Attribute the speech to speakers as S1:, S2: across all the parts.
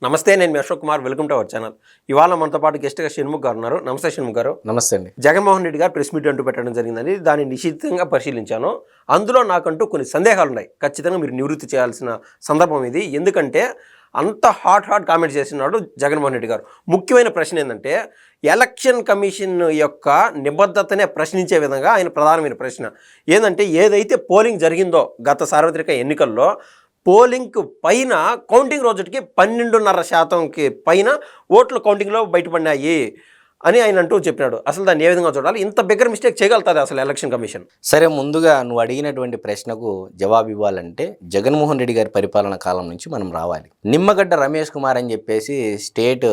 S1: నమస్తే, నేను మీ Ashok Kumar. Welcome to our channel. ఇవాళ మనతో పాటు గెస్ట్గా షణ్ముఖ్ గారు ఉన్నారు. నమస్తే షణ్ముఖ్ గారు.
S2: నమస్తే అండి.
S1: జగన్మోహన్ రెడ్డి గారు ప్రెస్ మీట్ అంటూ పెట్టడం జరిగిందని దాన్ని నిశ్చితంగా పరిశీలించాను. అందులో నాకంటూ కొన్ని సందేహాలు ఉన్నాయి. ఖచ్చితంగా మీరు నివృత్తి చేయాల్సిన సందర్భం ఇది. ఎందుకంటే అంత హాట్ కామెంట్స్ చేసినాడు జగన్మోహన్ రెడ్డి గారు. ముఖ్యమైన ప్రశ్న ఏంటంటే ఎలక్షన్ కమిషన్ యొక్క నిబద్ధతనే ప్రశ్నించే విధంగా ఆయన ప్రధానమైన ప్రశ్న ఏంటంటే, ఏదైతే పోలింగ్ జరిగిందో గత సార్వత్రిక ఎన్నికల్లో పోలింగ్ పైన కౌంటింగ్ రోజుకి 12.5% పైన ఓట్లు కౌంటింగ్లో బయటపడినాయి అని ఆయన అంటూ చెప్పినాడు. అసలు దాన్ని ఏ విధంగా చూడాలి? ఇంత బిగ్గర మిస్టేక్ చేయగలుగుతుంది అసలు ఎలక్షన్ కమిషన్?
S2: సరే, ముందుగా నువ్వు అడిగినటువంటి ప్రశ్నకు జవాబు ఇవ్వాలంటే జగన్మోహన్ రెడ్డి గారి పరిపాలన కాలం నుంచి మనం రావాలి. నిమ్మగడ్డ రమేష్ కుమార్ అని చెప్పేసి స్టేట్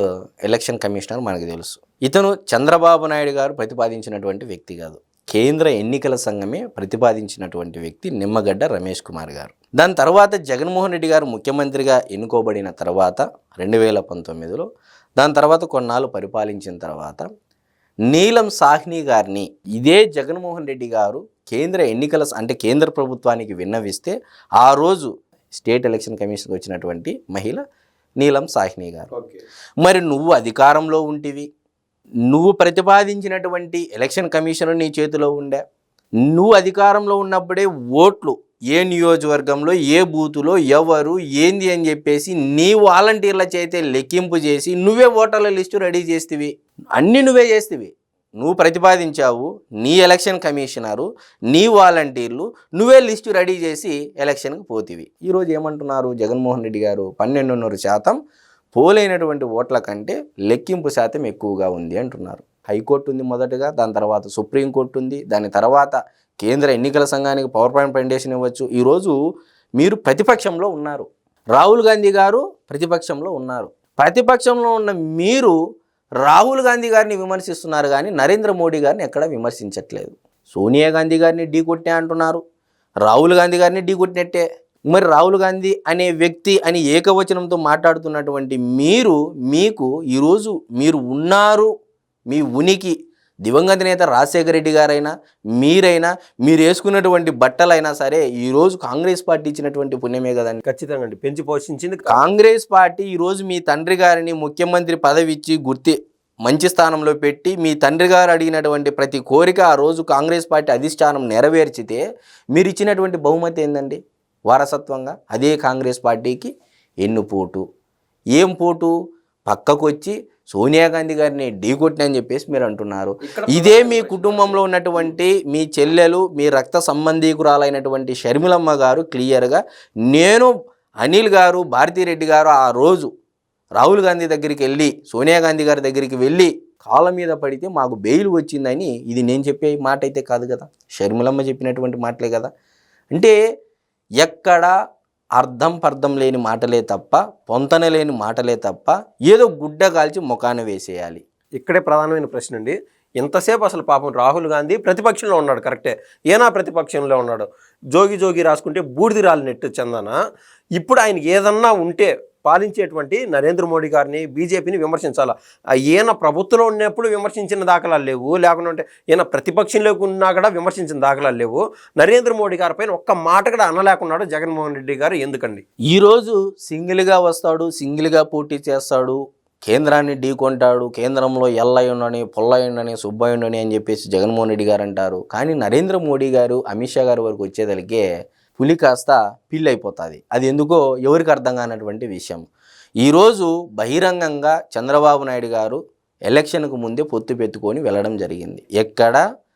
S2: ఎలక్షన్ కమిషనర్ మనకు తెలుసు. ఇతను చంద్రబాబు నాయుడు గారు ప్రతిపాదించినటువంటి వ్యక్తి కాదు, కేంద్ర ఎన్నికల సంఘమే ప్రతిపాదించినటువంటి వ్యక్తి నిమ్మగడ్డ రమేష్ కుమార్ గారు. దాని తర్వాత జగన్మోహన్ రెడ్డి గారు ముఖ్యమంత్రిగా ఎన్నుకోబడిన తర్వాత 2019లో దాని తర్వాత కొన్నాళ్ళు పరిపాలించిన తర్వాత నీలం సాహ్ని గారిని ఇదే జగన్మోహన్ రెడ్డి గారు కేంద్ర ప్రభుత్వానికి విన్నవిస్తే ఆ రోజు స్టేట్ ఎలక్షన్ కమిషన్కి వచ్చినటువంటి మహిళ నీలం సాహ్ని గారు. మరి నువ్వు అధికారంలో ఉంటివి, నువ్వు ప్రతిపాదించినటువంటి ఎలక్షన్ కమిషన్ నీ చేతిలో ఉండే, నువ్వు అధికారంలో ఉన్నప్పుడే ఓట్లు ఏ నియోజకవర్గంలో ఏ బూతులో ఎవరు ఏంది అని చెప్పేసి నీ వాలంటీర్ల చేతే లెక్కింపు చేసి నువ్వే ఓటర్ల లిస్టు రెడీ చేస్తేవి. అన్నీ నువ్వే చేస్తేవి. నువ్వు ప్రతిపాదించావు, నీ ఎలక్షన్ కమిషనరు, నీ వాలంటీర్లు, నువ్వే లిస్టు రెడీ చేసి ఎలక్షన్కి పోతివి. ఈరోజు ఏమంటున్నారు జగన్మోహన్ రెడ్డి గారు? 12.5% పోలైనటువంటి ఓట్ల కంటే లెక్కింపు శాతం ఎక్కువగా ఉంది అంటున్నారు. హైకోర్టు ఉంది మొదటగా, దాని తర్వాత సుప్రీంకోర్టు ఉంది, దాని తర్వాత కేంద్ర ఎన్నికల సంఘానికి పవర్ పాయింట్ ఫౌండేషన్ ఇవ్వచ్చు. ఈరోజు మీరు ప్రతిపక్షంలో ఉన్నారు, రాహుల్ గాంధీ గారు ప్రతిపక్షంలో ఉన్నారు. ప్రతిపక్షంలో ఉన్న మీరు రాహుల్ గాంధీ గారిని విమర్శిస్తున్నారు కానీ నరేంద్ర మోడీ గారిని ఎక్కడా విమర్శించట్లేదు. సోనియా గాంధీ గారిని ఢీకొట్టే అంటున్నారు, రాహుల్ గాంధీ గారిని ఢీకొట్టినట్టే. మరి రాహుల్ గాంధీ అనే వ్యక్తి అని ఏకవచనంతో మాట్లాడుతున్నటువంటి మీకు ఈరోజు మీరు ఉన్నారు, మీ ఉనికి దివంగత నేత రాజశేఖర రెడ్డి గారైనా మీరైనా మీరు వేసుకున్నటువంటి బట్టలైనా సరే ఈరోజు కాంగ్రెస్ పార్టీ ఇచ్చినటువంటి పుణ్యమే కదండి.
S1: ఖచ్చితంగా అండి, పెంచి పోషించింది
S2: కాంగ్రెస్ పార్టీ. ఈరోజు మీ తండ్రి గారిని ముఖ్యమంత్రి పదవి ఇచ్చి మంచి స్థానంలో పెట్టి మీ తండ్రి గారు అడిగినటువంటి ప్రతి కోరిక ఆ రోజు కాంగ్రెస్ పార్టీ అధిష్టానం నెరవేర్చితే మీరు ఇచ్చినటువంటి బహుమతి ఏందండి? వారసత్వంగా అదే కాంగ్రెస్ పార్టీకి ఎన్నుపోటు. ఏం పోటు? పక్కకు వచ్చి సోనియా గాంధీ గారిని ఢీకొట్టిన అని చెప్పేసి మీరు అంటున్నారు. ఇదే మీ కుటుంబంలో ఉన్నటువంటి మీ చెల్లెలు, మీ రక్త సంబంధీకురాలైనటువంటి షర్మిలమ్మ గారు క్లియర్గా, నేను అనిల్ గారు, భారతీరెడ్డి గారు ఆ రోజు రాహుల్ గాంధీ దగ్గరికి వెళ్ళి సోనియా గాంధీ గారి దగ్గరికి వెళ్ళి కాళ్ళ మీద పడితే మాకు బెయిల్ వచ్చిందని, ఇది నేను చెప్పే మాట అయితే కాదు కదా, షర్మిలమ్మ చెప్పినటువంటి మాటలే కదా. అంటే ఎక్కడ అర్థం లేని మాటలే తప్ప, పొంతన లేని మాటలే తప్ప, ఏదో గుడ్డ కాల్చి ముఖాన వేసేయాలి.
S1: ఇక్కడే ప్రధానమైన ప్రశ్న అండి. ఎంతసేపు అసలు పాపం రాహుల్ గాంధీ ప్రతిపక్షంలో ఉన్నాడు, కరెక్టే, ఏనా ప్రతిపక్షంలో ఉన్నాడు. జోగి రాసుకుంటే బూడిది రాలినట్టు చందన. ఇప్పుడు ఆయన ఏదన్నా ఉంటే పాలించేటువంటి నరేంద్ర మోడీ గారిని, బీజేపీని విమర్శించాలా. ఈయన ప్రభుత్వంలో ఉన్నప్పుడు విమర్శించిన దాఖలాలు లేవు, లేకుంటే ఈయన ప్రతిపక్షంలోకి ఉన్నా కూడా విమర్శించిన దాఖలాలు లేవు. నరేంద్ర మోడీ గారి పైన ఒక్క మాట కూడా అనలేకున్నాడు జగన్మోహన్ రెడ్డి గారు. ఎందుకండి?
S2: ఈరోజు సింగిల్గా వస్తాడు, సింగిల్గా పోటీ చేస్తాడు, కేంద్రాన్ని ఢీకొంటాడు, కేంద్రంలో ఎల్లయ్యుండని, పొల్లయ్యుండని, సుబ్బయ్యుండని అని చెప్పేసి జగన్మోహన్ రెడ్డి గారు అంటారు. కానీ నరేంద్ర మోడీ గారు, అమిత్ షా గారి వరకు వచ్చేదలికే పులి కాస్త పిల్లి అయిపోతుంది. అది ఎందుకో ఎవరికి అర్థం కానటువంటి విషయం. ఈరోజు బహిరంగంగా చంద్రబాబు నాయుడు గారు ఎలక్షన్కు ముందే పొత్తు పెట్టుకొని వెళ్ళడం జరిగింది. ఎక్కడ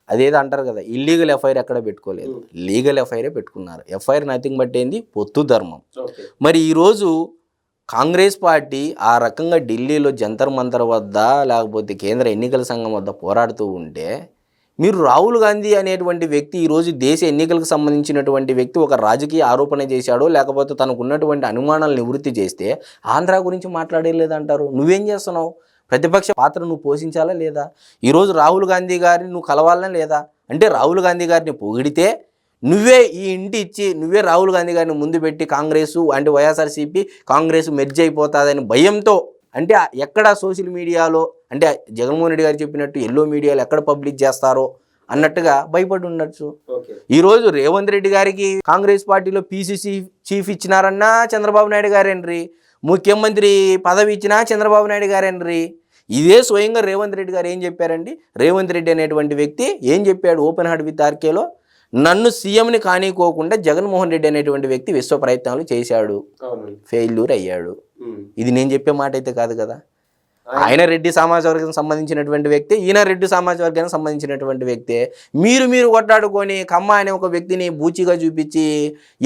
S2: అదేదో అంటారు కదా, ఇల్లీగల్ ఎఫ్ఐఆర్ ఎక్కడ పెట్టుకోలేదు, లీగల్ ఎఫ్ఐఆరే పెట్టుకున్నారు. ఎఫ్ఐఆర్ నథింగ్ బట్ ఏంది? పొత్తు ధర్మం. మరి ఈరోజు కాంగ్రెస్ పార్టీ ఆ రకంగా ఢిల్లీలో జంతర్ మంతర్ వద్ద లేకపోతే కేంద్ర ఎన్నికల సంఘం వద్ద పోరాడుతూ ఉంటే, మీరు రాహుల్ గాంధీ అనేటువంటి వ్యక్తి ఈరోజు దేశ ఎన్నికలకు సంబంధించినటువంటి వ్యక్తి ఒక రాజకీయ ఆరోపణ చేశాడో లేకపోతే తనకు ఉన్నటువంటి అనుమానాలు నివృత్తి చేస్తే ఆంధ్ర గురించి మాట్లాడలేదంటారు. నువ్వేం చేస్తున్నావు? ప్రతిపక్ష పాత్ర నువ్వు పోషించాలా లేదా? ఈరోజు రాహుల్ గాంధీ గారిని నువ్వు కలవాలనే లేదా? అంటే రాహుల్ గాంధీ గారిని పొగిడితే నువ్వే ఈ ఇంటి ఇచ్చి నువ్వే రాహుల్ గాంధీ గారిని ముందు పెట్టి కాంగ్రెసు అంటే వైఎస్ఆర్సీపీ కాంగ్రెస్ మెర్జ్ అయిపోతుందని భయంతో, అంటే ఎక్కడ సోషల్ మీడియాలో అంటే జగన్మోహన్ రెడ్డి గారు చెప్పినట్టు ఎల్లో మీడియాలో ఎక్కడ పబ్లిష్ చేస్తారో అన్నట్టుగా భయపడి ఉండొచ్చు. ఈరోజు రేవంత్ రెడ్డి గారికి కాంగ్రెస్ పార్టీలో పీసీసీ చీఫ్ ఇచ్చినారన్నా చంద్రబాబు నాయుడు గారేండ్రి. ముఖ్యమంత్రి పదవి ఇచ్చినా చంద్రబాబు నాయుడు గారేనండి. ఇదే స్వయంగా రేవంత్ రెడ్డి గారు ఏం చెప్పారండి? రేవంత్ రెడ్డి అనేటువంటి వ్యక్తి ఏం చెప్పాడు ఓపెన్ హార్ట్ విత్ ఆర్కేలో? నన్ను సీఎంని కానీకోకుండా జగన్మోహన్ రెడ్డి అనేటువంటి వ్యక్తి విశ్వ ప్రయత్నాలు చేశాడు, ఫెయిల్యూర్ అయ్యాడు. ఇది నేను చెప్పే మాట అయితే కాదు కదా. ఆయన రెడ్డి సమాజ వర్గానికి సంబంధించినటువంటి వ్యక్తి, ఈయన రెడ్డి సమాజ వర్గానికి సంబంధించినటువంటి వ్యక్తే. మీరు కొట్టాడుకొని కమ్మ అనే ఒక వ్యక్తిని బూచిగా చూపించి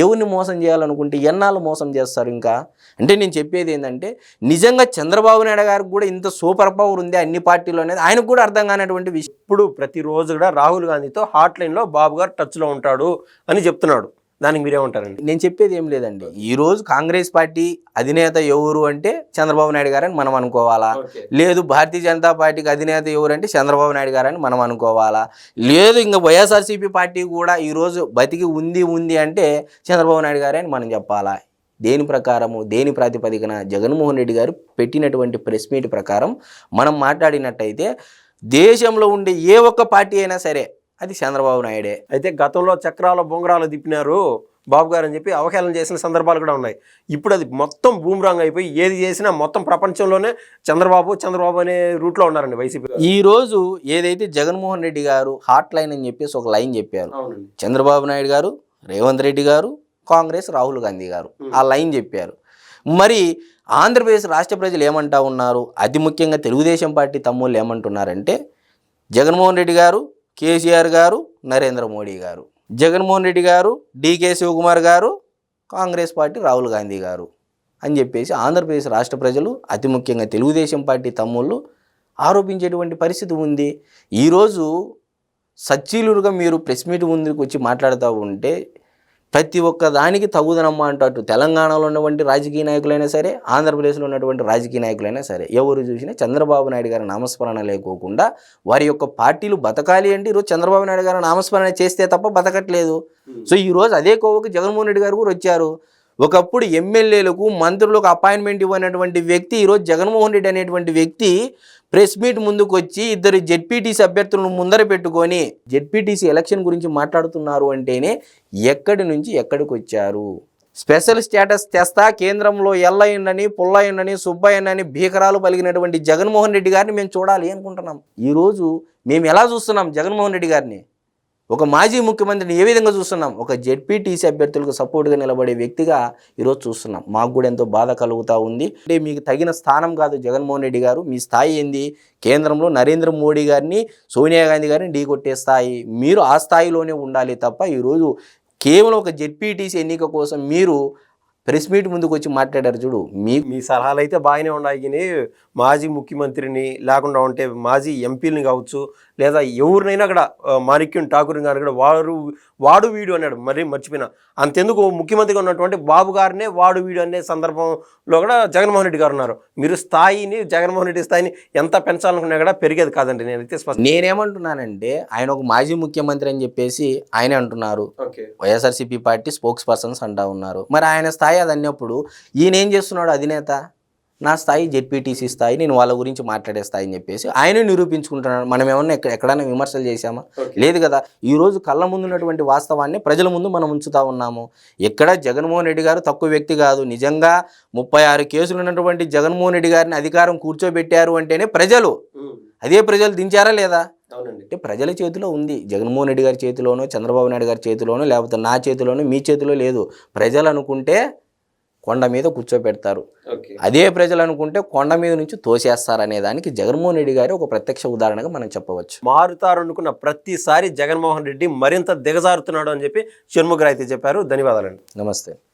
S2: ఎవరిని మోసం చేయాలనుకుంటే ఎన్నాళ్ళు మోసం చేస్తారు ఇంకా? అంటే నేను చెప్పేది ఏంటంటే, నిజంగా చంద్రబాబు నాయుడు గారికి కూడా ఇంత సూపర్ పవర్ ఉంది అన్ని పార్టీలో అనేది ఆయనకు కూడా అర్థం కానటువంటి విషయం.
S1: ఇప్పుడు ప్రతిరోజు కూడా రాహుల్ గాంధీతో హాట్ లైన్లో బాబు గారు టచ్లో ఉంటాడు అని చెప్తున్నాడు. దానికి మీరేమంటారండి?
S2: నేను చెప్పేది ఏం లేదండి. ఈరోజు కాంగ్రెస్ పార్టీ అధినేత ఎవరు అంటే చంద్రబాబు నాయుడు గారని మనం అనుకోవాలా? లేదు భారతీయ జనతా పార్టీకి అధినేత ఎవరు అంటే చంద్రబాబు నాయుడు గారని మనం అనుకోవాలా? లేదు ఇంకా వైఎస్ఆర్సీపీ పార్టీ కూడా ఈరోజు బతికి ఉంది అంటే చంద్రబాబు నాయుడు గారే అని మనం చెప్పాలా? దేని ప్రకారము, దేని ప్రాతిపదికన జగన్మోహన్ రెడ్డి గారు పెట్టినటువంటి ప్రెస్ మీట్ ప్రకారం మనం మాట్లాడినట్టయితే దేశంలో ఉండే ఏ ఒక్క పార్టీ అయినా సరే అది చంద్రబాబు నాయుడే.
S1: అయితే గతంలో చక్రాల బొంగరాలు తిప్పినారు బాబు గారు అని చెప్పి అవహేళన చేసిన సందర్భాలు కూడా ఉన్నాయి. ఇప్పుడు అది మొత్తం బూమ్రాంగ్ అయిపోయి ఏది చేసినా మొత్తం ప్రపంచంలోనే చంద్రబాబు అనే రూట్లో ఉన్నారండి వైసీపీ.
S2: ఈ రోజు ఏదైతే జగన్మోహన్ రెడ్డి గారు హాట్ లైన్ అని చెప్పేసి ఒక లైన్ చెప్పారు, చంద్రబాబు నాయుడు గారు, రేవంత్ రెడ్డి గారు, కాంగ్రెస్ రాహుల్ గాంధీ గారు ఆ లైన్ చెప్పారు. మరి ఆంధ్రప్రదేశ్ రాష్ట్ర ప్రజలు ఏమంటా ఉన్నారు? అతి ముఖ్యంగా తెలుగుదేశం పార్టీ తమ్ముళ్ళు ఏమంటున్నారంటే, జగన్మోహన్ రెడ్డి గారు, కేసీఆర్ గారు, నరేంద్ర మోడీ గారు, జగన్మోహన్ రెడ్డి గారు, డీకే శివకుమార్ గారు, కాంగ్రెస్ పార్టీ రాహుల్ గాంధీ గారు అని చెప్పేసి ఆంధ్రప్రదేశ్ రాష్ట్ర ప్రజలు అతి ముఖ్యంగా తెలుగుదేశం పార్టీ తమ్ముళ్ళు ఆరోపించేటువంటి పరిస్థితి ఉంది. ఈరోజు సచ్చీలుగా మీరు ప్రెస్ మీట్ ముందుకు వచ్చి మాట్లాడుతూ ఉంటే ప్రతి ఒక్క దానికి తగుదనమ్మా అంటూ అటు తెలంగాణలో ఉన్నటువంటి రాజకీయ నాయకులైనా సరే, ఆంధ్రప్రదేశ్లో ఉన్నటువంటి రాజకీయ నాయకులైనా సరే, ఎవరు చూసినా చంద్రబాబు నాయుడు గారి నామస్మరణ లేకోకుండా వారి యొక్క పార్టీలు బతకాలి అంటే ఈరోజు చంద్రబాబు నాయుడు గారు నామస్మరణ చేస్తే తప్ప బతకట్లేదు. సో ఈరోజు అదే కోవకు జగన్మోహన్ రెడ్డి గారు కూడా వచ్చారు. ఒకప్పుడు ఎమ్మెల్యేలకు, మంత్రులకు అపాయింట్మెంట్ ఇవ్వనటువంటి వ్యక్తి ఈరోజు జగన్మోహన్ రెడ్డి అనేటువంటి వ్యక్తి ప్రెస్ మీట్ ముందుకు వచ్చి ఇద్దరు జెడ్పీటీసీ అభ్యర్థులను ముందర పెట్టుకొని జెడ్పీటీసీ ఎలక్షన్ గురించి మాట్లాడుతున్నారు అంటేనే ఎక్కడి నుంచి ఎక్కడికి వచ్చారు? స్పెషల్ స్టేటస్ తెస్తా, కేంద్రంలో ఎల్లయ్యనని, పుల్లయ్యనని, సుబ్బయ్యనని భీకరాలు పలిగినటువంటి జగన్మోహన్ రెడ్డి గారిని మేము చూడాలి అనుకుంటున్నాం. ఈరోజు మేము ఎలా చూస్తున్నాం జగన్మోహన్ రెడ్డి గారిని? ఒక మాజీ ముఖ్యమంత్రిని ఏ విధంగా చూస్తున్నాం? ఒక జెడ్పీటీసీ అభ్యర్థులకు సపోర్ట్గా నిలబడే వ్యక్తిగా ఈరోజు చూస్తున్నాం. మాకు కూడా ఎంతో బాధ కలుగుతూ ఉంది. అంటే మీకు తగిన స్థానం కాదు జగన్మోహన్ రెడ్డి గారు. మీ స్థాయి ఏంది? కేంద్రంలో నరేంద్ర మోడీ గారిని, సోనియా గాంధీ గారిని ఢీకొట్టే స్థాయి. మీరు ఆ స్థాయిలోనే ఉండాలి తప్ప ఈరోజు కేవలం ఒక జెడ్పీటీసీ ఎన్నిక కోసం మీరు ప్రెస్ మీట్ ముందుకు వచ్చి మాట్లాడారు చూడు.
S1: మీ సలహాలు అయితే బాగానే ఉన్నాయి, కానీ మాజీ ముఖ్యమంత్రిని లేకుండా ఉంటే మాజీ ఎంపీలని కావచ్చు, లేదా ఎవరినైనా కూడా మాణిక్యం ఠాకూర్ గారు కూడా వాడు వీడు అన్నాడు. మరి మర్చిపోయినా అంతెందుకు ముఖ్యమంత్రిగా ఉన్నటువంటి బాబు గారినే వాడు వీడు అనే సందర్భంలో కూడా జగన్మోహన్ రెడ్డి గారు ఉన్నారు. మీరు జగన్మోహన్ రెడ్డి స్థాయిని ఎంత పెంచాలనుకున్నా కూడా పెరిగేది కాదండి.
S2: నేనేమంటున్నానంటే, ఆయన ఒక మాజీ ముఖ్యమంత్రి అని చెప్పేసి ఆయనే అంటున్నారు. వైఎస్ఆర్సీపీ పార్టీ స్పోక్స్ పర్సన్స్ అంటా ఉన్నారు. మరి ఆయన స్థాయి అది అన్నప్పుడు ఈయన ఏం చేస్తున్నాడు? అధినేత నా స్థాయి జెడ్పీటీసీ స్థాయి, నేను వాళ్ళ గురించి మాట్లాడే స్థాయి అని చెప్పేసి ఆయన నిరూపించుకుంటున్నాడు. మనం ఏమన్నా ఎక్కడైనా విమర్శలు చేశామా? లేదు కదా. ఈరోజు కళ్ళ ముందు ఉన్నటువంటి వాస్తవాన్ని ప్రజల ముందు మనం ఉంచుతా ఉన్నాము. ఎక్కడ జగన్మోహన్ రెడ్డి గారు తక్కువ వ్యక్తి కాదు. నిజంగా 36 కేసులు ఉన్నటువంటి జగన్మోహన్ రెడ్డి గారిని అధికారం కూర్చోబెట్టారు అంటేనే ప్రజలు దించారా లేదా? అంటే ప్రజల చేతిలో ఉంది. జగన్మోహన్ రెడ్డి గారి చేతిలోనో, చంద్రబాబు నాయుడు గారి చేతిలోనో, లేకపోతే నా చేతిలోనో, మీ చేతిలో లేదు. ప్రజలు అనుకుంటే కొండ మీద కూర్చోబెడతారు, అదే ప్రజలు అనుకుంటే కొండ మీద నుంచి తోసేస్తారనే దానికి జగన్మోహన్ రెడ్డి గారి ఒక ప్రత్యక్ష ఉదాహరణగా మనం చెప్పవచ్చు.
S1: మారుతారు అనుకున్న ప్రతిసారి జగన్మోహన్ రెడ్డి మరింత దిగజారుతున్నాడు అని చెప్పి షణ్ముఖరావు అయితే చెప్పారు. ధన్యవాదాలండి.
S2: నమస్తే.